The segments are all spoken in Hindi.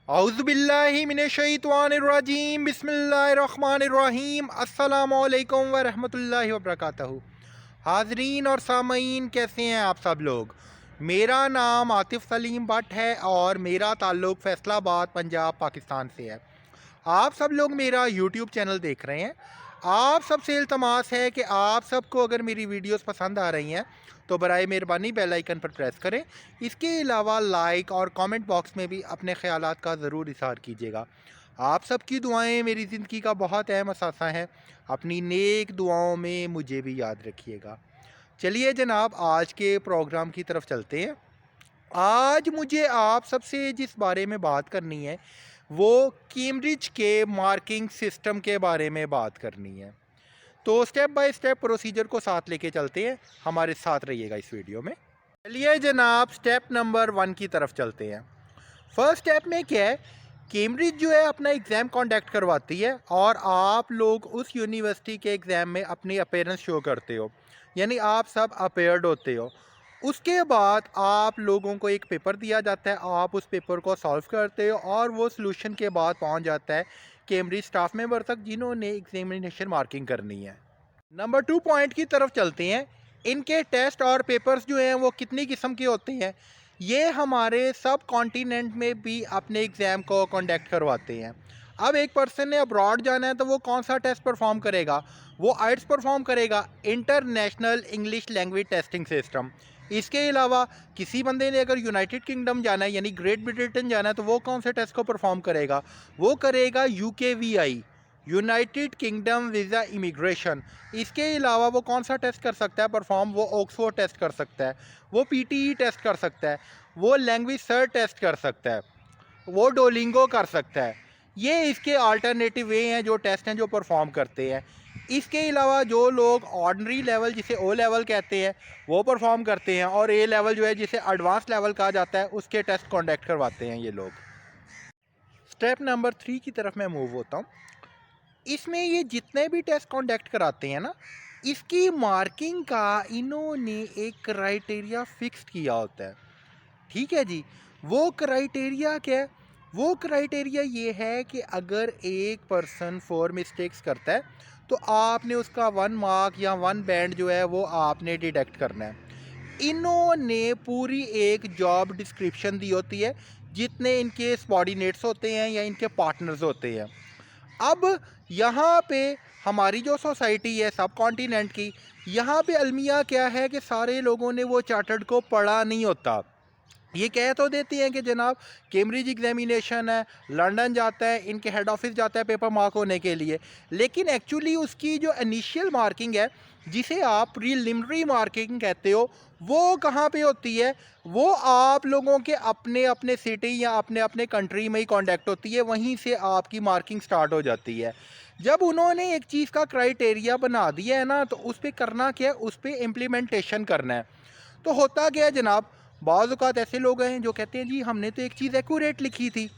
औज़ुबिल्लाहिमिनश्शैतानिर्रजीम बिस्मिल्लाहिर्रहमानिर्रहीम अस्सलामु अलैकुम व रहमतुल्लाहि व बरकातहू। हाज़रीन और सामीन, कैसे हैं आप सब लोग। मेरा नाम आतिफ़ सलीम भट्ट है और मेरा ताल्लुक़ फ़ैसलाबाद पंजाब पाकिस्तान से है। आप सब लोग मेरा यूट्यूब चैनल देख रहे हैं। आप सबसे इल्तमास है कि आप सबको अगर मेरी वीडियोस पसंद आ रही हैं तो बराए मेहरबानी बेल आइकन पर प्रेस करें। इसके अलावा लाइक और कमेंट बॉक्स में भी अपने ख़यालात का ज़रूर इज़हार कीजिएगा। आप सबकी दुआएं मेरी ज़िंदगी का बहुत अहम असासा हैं। अपनी नेक दुआओं में मुझे भी याद रखिएगा। चलिए जनाब, आज के प्रोग्राम की तरफ चलते हैं। आज मुझे आप सबसे जिस बारे में बात करनी है वो कैम्ब्रिज के मार्किंग सिस्टम के बारे में बात करनी है। तो स्टेप बाय स्टेप प्रोसीजर को साथ लेके चलते हैं। हमारे साथ रहिएगा इस वीडियो में। चलिए जनाब, स्टेप नंबर 1 की तरफ चलते हैं। फर्स्ट स्टेप में क्या है, कैम्ब्रिज जो है अपना एग्ज़ाम कंडक्ट करवाती है और आप लोग उस यूनिवर्सिटी के एग्ज़ाम में अपनी अपीयरेंस शो करते हो, यानी आप सब अपेयर्ड होते हो। उसके बाद आप लोगों को एक पेपर दिया जाता है, आप उस पेपर को सॉल्व करते हो और वो सॉल्यूशन के बाद पहुंच जाता है कैम्ब्रिज स्टाफ मेंबर तक जिन्होंने एग्जामिनेशन मार्किंग करनी है। नंबर 2 पॉइंट की तरफ चलते हैं। इनके टेस्ट और पेपर्स जो हैं वो कितनी किस्म के होते हैं, ये हमारे सब कॉन्टिनेंट में भी अपने एग्ज़ाम को कंडक्ट करवाते हैं। अब एक पर्सन ने अब्रॉड जाना है तो वो कौन सा टेस्ट परफॉर्म करेगा, वो आइट्स परफॉर्म करेगा, international English language testing system. इसके अलावा किसी बंदे ने अगर यूनाइटेड किंगडम जाना है यानी ग्रेट ब्रिटेन जाना है तो वो कौन से टेस्ट को परफॉर्म करेगा, वो करेगा UKVI, United kingdom visa immigration. इसके अलावा वो कौन सा टेस्ट कर सकता है परफॉर्म, वो ऑक्सफोर्ड टेस्ट कर सकता है, वो PTE टेस्ट कर सकता है, वो लैंग्वेज सर्च टेस्ट कर सकता है, वो डोलिंगो कर सकता है। ये इसके अल्टरनेटिव वे हैं जो टेस्ट हैं जो परफॉर्म करते हैं। इसके अलावा जो लोग ऑर्डनरी लेवल जिसे O लेवल कहते हैं वो परफॉर्म करते हैं और A लेवल जो है जिसे एडवांस लेवल कहा जाता है उसके टेस्ट कंडक्ट करवाते हैं ये लोग। स्टेप नंबर 3 की तरफ मैं मूव होता हूँ। इसमें ये जितने भी टेस्ट कंडक्ट कराते हैं ना, इसकी मार्किंग का इन्होंने एक क्राइटेरिया फिक्स किया होता है। ठीक है जी। वो क्राइटेरिया क्या है, वो क्राइटेरिया ये है कि अगर एक पर्सन 4 मिस्टेक्स करता है तो आपने उसका 1 मार्क या 1 बैंड जो है वो आपने डिडक्ट करना है। इन्होंने पूरी एक जॉब डिस्क्रिप्शन दी होती है, जितने इनके सबॉर्डिनेट्स होते हैं या इनके पार्टनर्स होते हैं। अब यहाँ पे हमारी जो सोसाइटी है सब कॉन्टिनेंट की, यहाँ पे अलमिया क्या है कि सारे लोगों ने वो चार्टर्ड को पढ़ा नहीं होता। ये कह तो देती हैं कि जनाब कैम्ब्रिज एग्जामिनेशन है, लंदन जाता है, इनके हेड ऑफिस जाता है पेपर मार्क होने के लिए, लेकिन एक्चुअली उसकी जो इनिशियल मार्किंग है जिसे आप प्रीलिमिनरी मार्किंग कहते हो, वो कहाँ पे होती है, वो आप लोगों के अपने अपने सिटी या अपने अपने कंट्री में ही कॉन्डक्ट होती है, वहीं से आपकी मार्किंग स्टार्ट हो जाती है। जब उन्होंने एक चीज़ का क्राइटेरिया बना दिया है ना, तो उस पर करना क्या है, उस पर इम्प्लीमेंटेशन करना है। तो होता क्या है जनाब, बाज़ औक़ात ऐसे लोग हैं जो कहते हैं जी हमने तो एक चीज़ एक्यूरेट लिखी थी,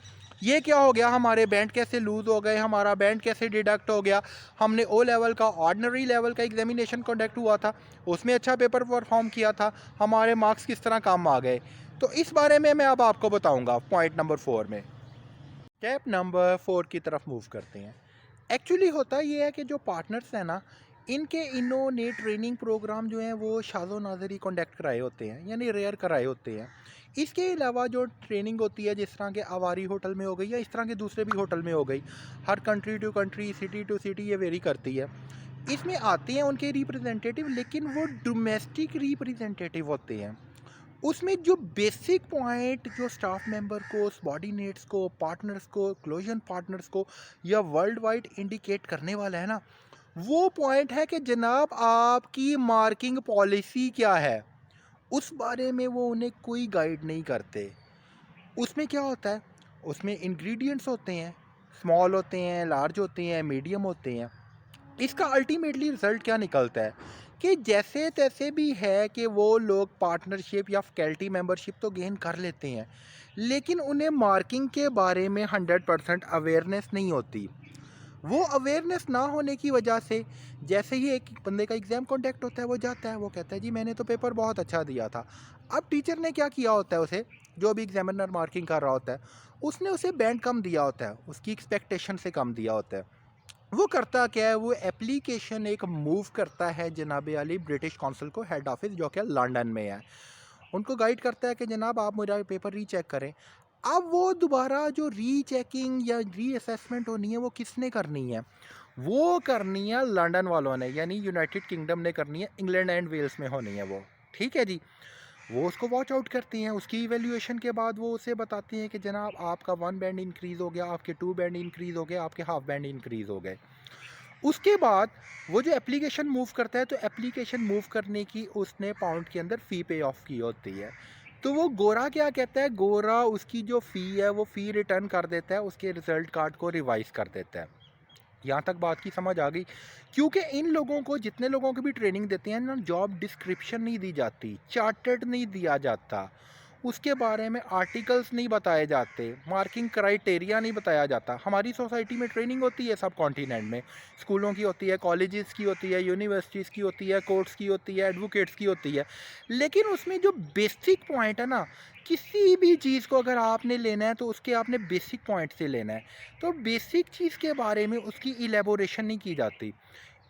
ये क्या हो गया, हमारे बैंड कैसे लूज़ हो गए, हमारा बैंड कैसे डिडक्ट हो गया, हमने O लेवल का ऑर्डिनरी लेवल का एग्जामिनेशन कंडक्ट हुआ था, उसमें अच्छा पेपर परफॉर्म किया था, हमारे मार्क्स किस तरह कम आ गए। तो इस बारे में मैं अब आपको बताऊंगा पॉइंट नंबर 4 में। स्टेप नंबर 4 की तरफ मूव करते हैं। एक्चुअली होता ये है कि जो पार्टनर्स हैं ना, इनके इन्होंने ट्रेनिंग प्रोग्राम जो हैं वो शाज़ो नाज़री कंडक्ट कराए होते हैं, यानी रेयर कराए होते हैं। इसके अलावा जो ट्रेनिंग होती है जिस तरह के आवारी होटल में हो गई या इस तरह के दूसरे भी होटल में हो गई, हर country to country city to city ये वेरी करती है। इसमें आते हैं उनके रिप्रेजेंटेटिव, लेकिन वो डोमेस्टिक रिप्रेजेंटेटिव होते हैं। उसमें जो बेसिक पॉइंट जो स्टाफ मेंबर को, सबॉर्डिनेट्स को, पार्टनर्स को, क्लोजन पार्टनर्स को या वर्ल्ड वाइड इंडिकेट करने वाला है ना, वो पॉइंट है कि जनाब आपकी मार्किंग पॉलिसी क्या है। उस बारे में वो उन्हें कोई गाइड नहीं करते। उसमें क्या होता है, उसमें इंग्रेडिएंट्स होते हैं, स्मॉल होते हैं, लार्ज होते हैं, मीडियम होते हैं। इसका अल्टीमेटली रिज़ल्ट क्या निकलता है कि जैसे तैसे भी है कि वो लोग पार्टनरशिप या फैकल्टी मेंबरशिप तो गेन कर लेते हैं, लेकिन उन्हें मार्किंग के बारे में 100% अवेयरनेस नहीं होती। वो अवेयरनेस ना होने की वजह से जैसे ही एक बंदे का एग्ज़ाम कॉन्टेक्ट होता है, वो जाता है, वो कहता है जी मैंने तो पेपर बहुत अच्छा दिया था। अब टीचर ने क्या किया होता है, उसे जो भी एग्जामिनर मार्किंग कर रहा होता है, उसने उसे बैंड कम दिया होता है, उसकी एक्सपेक्टेशन से कम दिया होता है। वो करता क्या है, वो एप्लीकेशन एक मूव करता है जनाब अली ब्रिटिश काउंसिल को, हेड ऑफिस जो कि लंदन में है। उनको गाइड करता है कि जनाब आप मेरा पेपर रीचेक करें। अब वो दोबारा जो रीचेकिंग या रीअसेसमेंट होनी है वो किसने करनी है? वो करनी है लंदन वालों ने, यानी यूनाइटेड किंगडम ने करनी है, इंग्लैंड एंड वेल्स में होनी है वो। ठीक है जी। वो उसको वॉच आउट करती हैं, उसकी इवेल्यूएशन के बाद वो उसे बताती हैं कि जनाब आपका 1 बैंड इंक्रीज़ हो गया, आपके 2 बैंड इंक्रीज़ हो गए, आपके हाफ बैंड इंक्रीज़ हो गए। उसके बाद वो जो एप्लीकेशन मूव करता है, तो एप्लीकेशन मूव करने की उसने पाउंड के अंदर फ़ी पे ऑफ की होती है। तो वो गोरा क्या कहता है, गोरा उसकी जो फ़ी है वो फ़ी रिटर्न कर देता है, उसके रिज़ल्ट कार्ड को रिवाइज़ कर देता है। यहाँ तक बात की समझ आ गई? क्योंकि इन लोगों को, जितने लोगों को भी ट्रेनिंग देते हैं ना, जॉब डिस्क्रिप्शन नहीं दी जाती, चार्टर्ड नहीं दिया जाता, उसके बारे में आर्टिकल्स नहीं बताए जाते, मार्किंग क्राइटेरिया नहीं बताया जाता। हमारी सोसाइटी में ट्रेनिंग होती है सब कॉन्टिनेंट में, स्कूलों की होती है, कॉलेजेस की होती है, यूनिवर्सिटीज़ की होती है, कोर्ट्स की होती है, एडवोकेट्स की होती है, लेकिन उसमें जो बेसिक पॉइंट है ना, किसी भी चीज़ को अगर आपने लेना है तो उसके आपने बेसिक पॉइंट से लेना है। तो बेसिक चीज़ के बारे में उसकी इलेबोरेशन नहीं की जाती।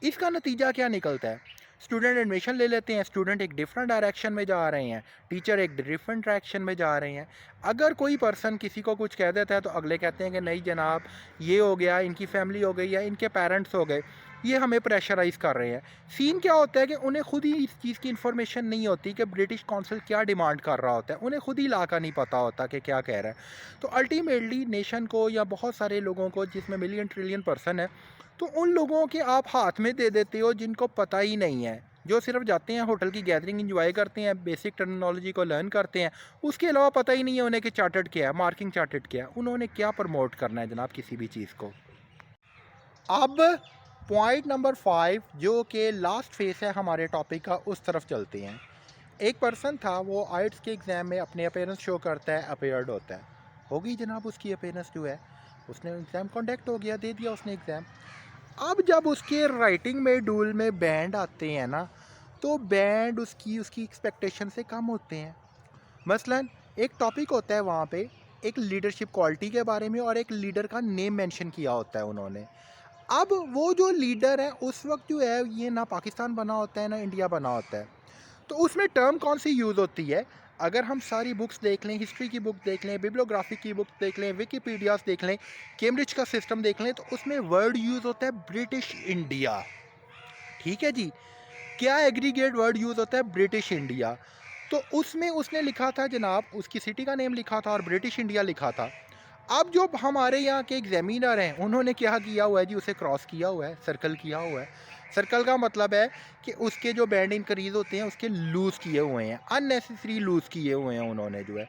इसका नतीजा क्या निकलता है? स्टूडेंट एडमिशन ले लेते हैं, स्टूडेंट एक डिफरेंट डायरेक्शन में जा रहे हैं, टीचर एक डिफरेंट डायरेक्शन में जा रहे हैं। अगर कोई पर्सन किसी को कुछ कह देता है तो अगले कहते हैं कि नहीं जनाब ये हो गया, इनकी फैमिली हो गई या इनके पेरेंट्स हो गए, ये हमें प्रेशराइज़ कर रहे हैं। सीन क्या होता है कि उन्हें खुद ही इस चीज़ की इन्फॉर्मेशन नहीं होती कि ब्रिटिश काउंसिल क्या डिमांड कर रहा होता है, उन्हें खुद ही ला का नहीं पता होता कि क्या कह रहा है। तो अल्टीमेटली नेशन को या बहुत सारे लोगों को, जिसमें मिलियन ट्रिलियन पर्सन है, तो उन लोगों के आप हाथ में दे देते हो जिनको पता ही नहीं है, जो सिर्फ जाते हैं होटल की गैदरिंग एंजॉय करते हैं, बेसिक टर्मिनोलॉजी को लर्न करते हैं, उसके अलावा पता ही नहीं है उन्हें कि चार्टर्ड क्या है, मार्किंग चार्टर्ड क्या है, उन्होंने क्या प्रमोट करना है जनाब किसी भी चीज़ को। अब पॉइंट नंबर 5 जो कि लास्ट फेस है हमारे टॉपिक का, उस तरफ चलते हैं। एक पर्सन था, वो आइट्स के एग्ज़ाम में अपने अपेयरेंस शो करता है, अपेयर्ड होता है, हो गई जनाब उसकी अपेयरेंस जो है, उसने एग्ज़ाम कंडक्ट हो गया, दे दिया उसने एग्ज़ाम। अब जब उसके राइटिंग में डूल में बैंड आते हैं ना, तो बैंड उसकी उसकी एक्सपेक्टेशन से कम होते हैं। मसलन एक टॉपिक होता है वहाँ पे, एक लीडरशिप क्वालिटी के बारे में, और एक लीडर का नेम मेंशन किया होता है उन्होंने। अब वो जो लीडर है उस वक्त जो है, ये ना पाकिस्तान बना होता है ना इंडिया बना होता है, तो उसमें टर्म कौन सी यूज़ होती है? अगर हम सारी बुक्स देख लें, हिस्ट्री की बुक देख लें, बिब्लियोग्राफी की बुक देख लें, विकीपीडियास देख लें, कैम्ब्रिज का सिस्टम देख लें, तो उसमें वर्ड यूज़ होता है ब्रिटिश इंडिया। ठीक है जी। क्या एग्रीगेट वर्ड यूज़ होता है? British India. तो उसमें उसने लिखा था जनाब, उसकी सिटी का नेम लिखा था और ब्रिटिश इंडिया लिखा था। अब जो हमारे यहाँ के एग्जामिनर हैं, उन्होंने क्या किया हुआ है जी, उसे क्रॉस किया हुआ है, सर्कल किया हुआ है। सर्कल का मतलब है कि उसके जो बैंड इंक्रीज होते हैं उसके लूज़ किए हुए हैं, अननेसेसरी लूज़ किए हुए हैं उन्होंने जो है।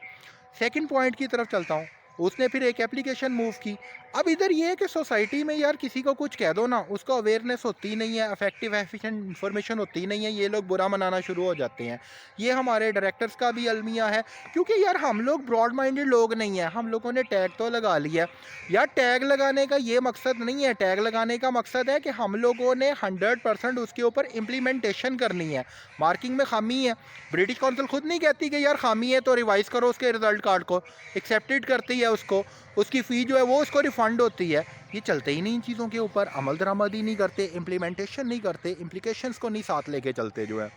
सेकंड पॉइंट की तरफ चलता हूँ। उसने फिर एक एप्लीकेशन मूव की। अब इधर ये है कि सोसाइटी में यार किसी को कुछ कह दो ना, उसको अवेयरनेस होती नहीं है, इफेक्टिव एफिशिएंट इन्फॉर्मेशन होती नहीं है, ये लोग बुरा मनाना शुरू हो जाते हैं। ये हमारे डायरेक्टर्स का भी अलमिया है, क्योंकि यार हम लोग ब्रॉड माइंडेड लोग नहीं हैं। हम लोगों ने टैग तो लगा लिया यार, टैग लगाने का ये मकसद नहीं है। टैग लगाने का मकसद है कि हम लोगों ने 100% उसके ऊपर इम्प्लीमेंटेशन करनी है। मार्किंग में खामी है, ब्रिटिश काउंसिल खुद नहीं कहती कि यार खामी है तो रिवाइज़ करो उसके रिजल्ट कार्ड को, एक्सेप्टेड करती है उसको, उसकी फ़ी जो है वो उसको रिफ़ंड होती है। ये चलते ही नहीं इन चीज़ों के ऊपर, अमल दरामद ही नहीं करते, इम्प्लीमेंटेशन नहीं करते, इम्प्लीकेशंस को नहीं साथ लेके चलते जो है।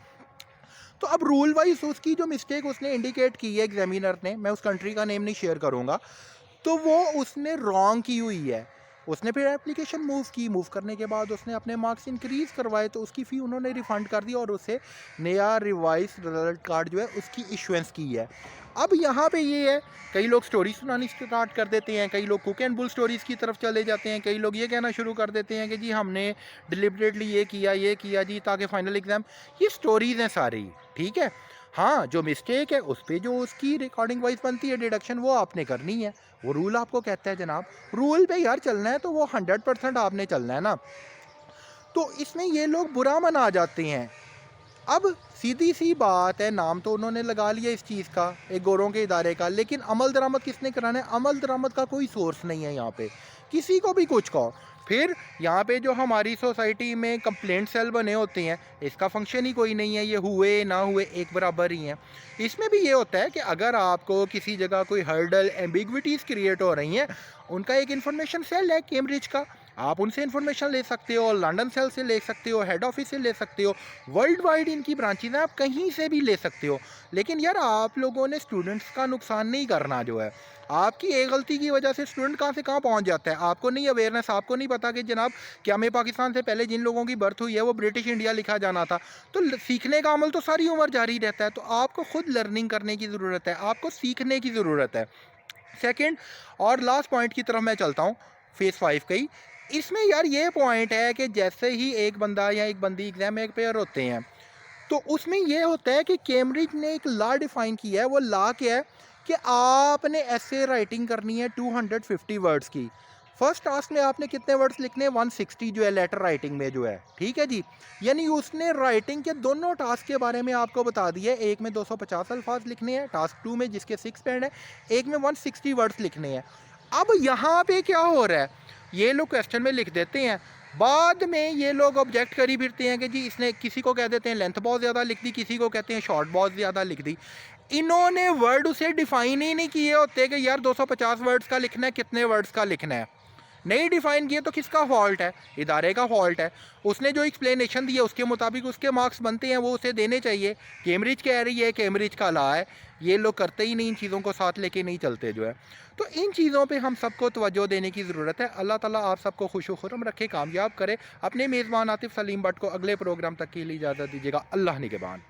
तो अब रूल वाइज उसकी जो मिस्टेक उसने इंडिकेट की है एग्जामिनर ने, मैं उस कंट्री का नेम नहीं शेयर करूँगा, तो वो उसने रॉन्ग की हुई है। उसने फिर एप्लीकेशन मूव की, मूव करने के बाद उसने अपने मार्क्स इंक्रीज़ करवाए, तो उसकी फ़ी उन्होंने रिफ़ंड कर दी और उसे नया रिवाइज रिजल्ट कार्ड जो है उसकी इशुएंस की है। अब यहाँ पे ये है, कई लोग स्टोरी सुनानी स्टार्ट कर देते हैं, कई लोग कुक एंड बुल स्टोरीज़ की तरफ चले जाते हैं, कई लोग ये कहना शुरू कर देते हैं कि जी हमने डिलिबरेटली ये किया जी ताकि फ़ाइनल एग्ज़ाम। ये स्टोरीज़ हैं सारी, ठीक है। हाँ, जो मिस्टेक है उस पे जो उसकी रिकॉर्डिंग वाइज बनती है डिडक्शन, वो आपने करनी है। वो रूल आपको कहता है जनाब, रूल पे यार चलना है तो वो 100% आपने चलना है ना। तो इसमें ये लोग बुरा मना जाते हैं। अब सीधी सी बात है, नाम तो उन्होंने लगा लिया इस चीज़ का, एक गोरों के इदारे का, लेकिन अमल दरामद किसने कराना है? अमल दरामद का कोई सोर्स नहीं है यहाँ पे, किसी को भी कुछ कहो। फिर यहाँ पे जो हमारी सोसाइटी में कंप्लेंट सेल बने होते हैं, इसका फंक्शन ही कोई नहीं है, ये हुए ना हुए एक बराबर ही हैं। इसमें भी ये होता है कि अगर आपको किसी जगह कोई हर्डल एम्बिग्विटीज़ क्रिएट हो रही हैं, उनका एक इन्फॉर्मेशन सेल है कैम्ब्रिज का, आप उनसे इन्फॉर्मेशन ले सकते हो, लंदन सेल से ले सकते हो, हेड ऑफिस से ले सकते हो, वर्ल्ड वाइड इनकी ब्रांचेज हैं, आप कहीं से भी ले सकते हो। लेकिन यार आप लोगों ने स्टूडेंट्स का नुकसान नहीं करना जो है। आपकी एक गलती की वजह से स्टूडेंट कहाँ से कहाँ पहुँच जाता है, आपको नहीं अवेयरनेस, आपको नहीं पता कि जनाब क्या में पाकिस्तान से पहले जिन लोगों की बर्थ हुई है वो ब्रिटिश इंडिया लिखा जाना था। तो सीखने का अमल तो सारी उम्र जारी रहता है, तो आपको खुद लर्निंग करने की ज़रूरत है, आपको सीखने की ज़रूरत है। सेकंड और लास्ट पॉइंट की तरफ मैं चलता हूँ, फेज़ 5 का ही। इसमें यार ये पॉइंट है कि जैसे ही एक बंदा या एक बंदी एग्ज़ाम में एक पेयर होते हैं, तो उसमें ये होता है कि कैम्ब्रिज ने एक लॉ डिफ़ाइन किया है। वो लॉ क्या है कि आपने ऐसे राइटिंग करनी है 250 वर्ड्स की। फर्स्ट टास्क में आपने कितने वर्ड्स लिखने हैं, 160 जो है लेटर राइटिंग में जो है, ठीक है जी। यानी उसने राइटिंग के दोनों टास्क के बारे में आपको बता दिया है। एक में 250 अल्फाज लिखने हैं, टास्क 2 में जिसके 6 पेंड है, एक में 160 वर्ड्स लिखने हैं। अब यहाँ पे क्या हो रहा है, ये लोग क्वेश्चन में लिख देते हैं, बाद में ये लोग ऑब्जेक्ट करी फिरते हैं कि जी इसने, किसी को कह देते हैं लेंथ बहुत ज़्यादा लिख दी, किसी को कहते हैं शॉर्ट बहुत ज़्यादा लिख दी। इन्होंने वर्ड उसे डिफाइन ही नहीं किए होते कि यार 250 वर्ड्स का लिखना है, कितने वर्ड्स का लिखना है, नहीं डिफाइन किए, तो किसका फॉल्ट है, इदारे का फॉल्ट है। उसने जो एक्सप्लेनेशन दिया उसके मुताबिक उसके मार्क्स बनते हैं, वो उसे देने चाहिए। कैम्ब्रिज कह रही है, कैम्ब्रिज का लॉ है, ये लोग करते ही नहीं, इन चीज़ों को साथ लेके नहीं चलते जो है। तो इन चीज़ों पे हम सबको तवज्जो देने की ज़रूरत है। अल्लाह ताला आप सबको खुश व खुर्रम रखे, कामयाब करे। अपने मेज़बान आतिफ़ सलीम भट्ट को अगले प्रोग्राम तक के लिए इजाज़त दीजिएगा। अल्लाह निगहबान।